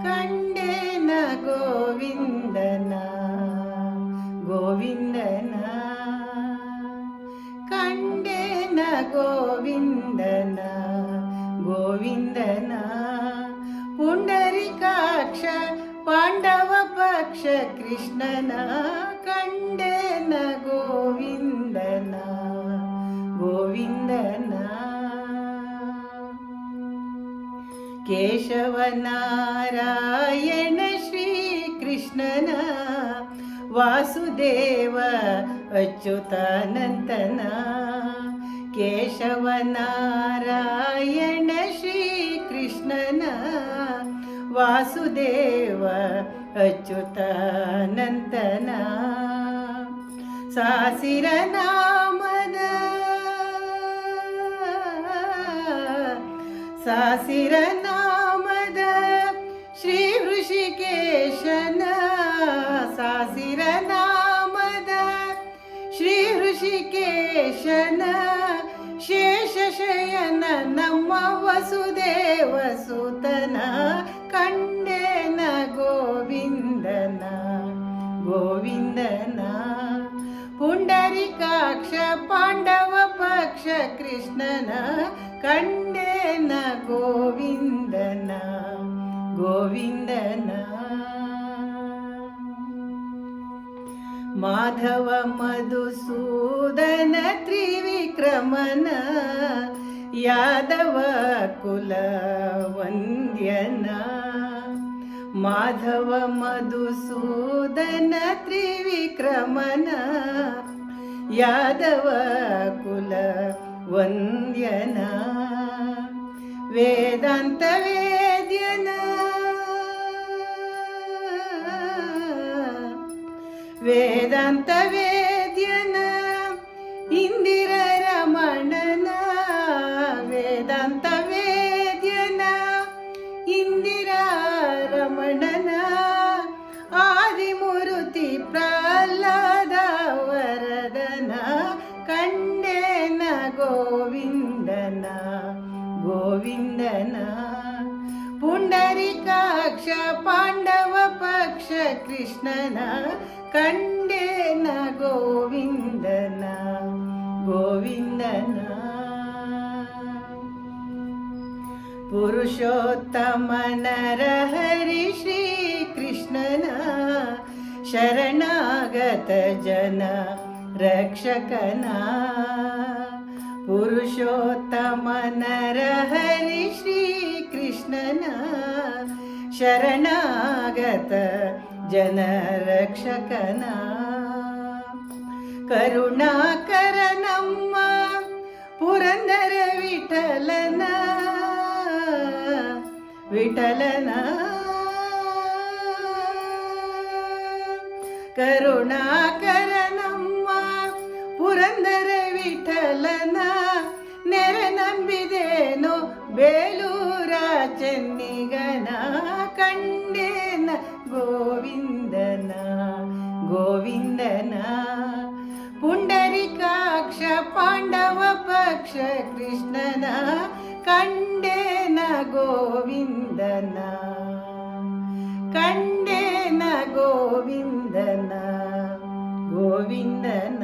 ಕಂಡೇನ ಗೋವಿಂದನ ಗೋವಿಂದನ ಕಂಡೇನ ಗೋವಿಂದನ ಗೋವಿಂದನ ಪುಂಡರಿಕಾಕ್ಷ ಪಾಂಡವ ಪಕ್ಷ ಕೃಷ್ಣನ ಕಂಡೇನ ಗೋವಿಂದನ ಗೋವಿಂದನ ಕೇಶವನಾರಾಯಣ ಶ್ರೀಕೃಷ್ಣನ ವಾಸುದೇವ ಅಚ್ಯುತಾನಂತನ ಕೇಶವನಾರಾಯಣ ಶ್ರೀಕೃಷ್ಣನ ವಾಸುದೇವ ಅಚ್ಯುತಾನಂತನ ಸಾಸಿರ ನಾಮದ ಸಾಸಿರ ನಾಮದ ಶ್ರೀ ಋಷಿಕೇಶನ ಸಾಸಿರ ನಾಮದ ಶ್ರೀ ಋಷಿಕೇಶನ ಶೇಷಶಯನ ನಮ್ಮ ವಸುದೇವ ಸುತನ ಕಂಡೇನ ಗೋವಿಂದನ ಗೋವಿಂದನ ಪುಂಡರಿಕಾಕ್ಷ ಪಾಂಡವ ಪಕ್ಷ ಕೃಷ್ಣನ ಕಂಡೇನ ಗೋವಿಂದನ ಗೋವಿಂದನ ಮಾಧವ ಮಧುಸೂದನ ತ್ರಿವಿಕ್ರಮನ ಯಾದವ ಕುಲ ವಂದ್ಯನ ಮಾಧವ ಮಧುಸೂದನ ತ್ರಿವಿಕ್ರಮನ ಯಾದವ ಕುಲ ವಂದ್ಯನ ವೇದಾಂತ ವೇದ್ಯನ ವೇದಾಂತ ವೇದ್ಯನ ಇಂದಿರ ರಮಣನ ವೇದಾಂತ ವೇದ್ಯನ ಇಂದಿರ ರಮಣನ ಆದಿಮೂರುತಿ ಪ್ರಹ್ಲಾದ ವರದನ ಕಂಡೇನ ಗೋವಿಂದನ ಗೋವಿಂದನ ಪುಂಡರಿಕಾಕ್ಷ ಪಾಂಡವ ಪಕ್ಷ ಕೃಷ್ಣನ ಕಂಡೇನ ಗೋವಿಂದನ ಗೋವಿಂದನ ಪುರುಷೋತ್ತಮ ನರಹರಿ ಶ್ರೀ ಕೃಷ್ಣನ ಶರಣಾಗತ ಜನ ರಕ್ಷಕನ ಪುರುಷೋತ್ತಮ ನರಹರಿ ಶ್ರೀ ಕೃಷ್ಣನ ಶರಣಾಗತ ಜನ ರಕ್ಷಕನ ಕರುಣಾಕರ ನಮ್ಮ ಪುರಂದರ ವಿಠಲನ ವಿಠಲನ ಕರುಣಾಕರ ನಮ್ಮ ಪುರಂದರ ವಿಠಲನ ನೆರೆ ನಂಬಿದೇನೋ ಬೇಲೂರ ಚೆನ್ನಿಗನ ಕಂಡೇನ ಗೋವಿಂದನ ಗೋವಿಂದನ ಪುಂಡರಿಕಾಕ್ಷ ಪಾಂಡವ ಪಕ್ಷ ಕೃಷ್ಣನ ಕಂಡೇನ ಗೋವಿಂದನ ಕಂಡೇನ ಗೋವಿಂದನ ಗೋವಿಂದನ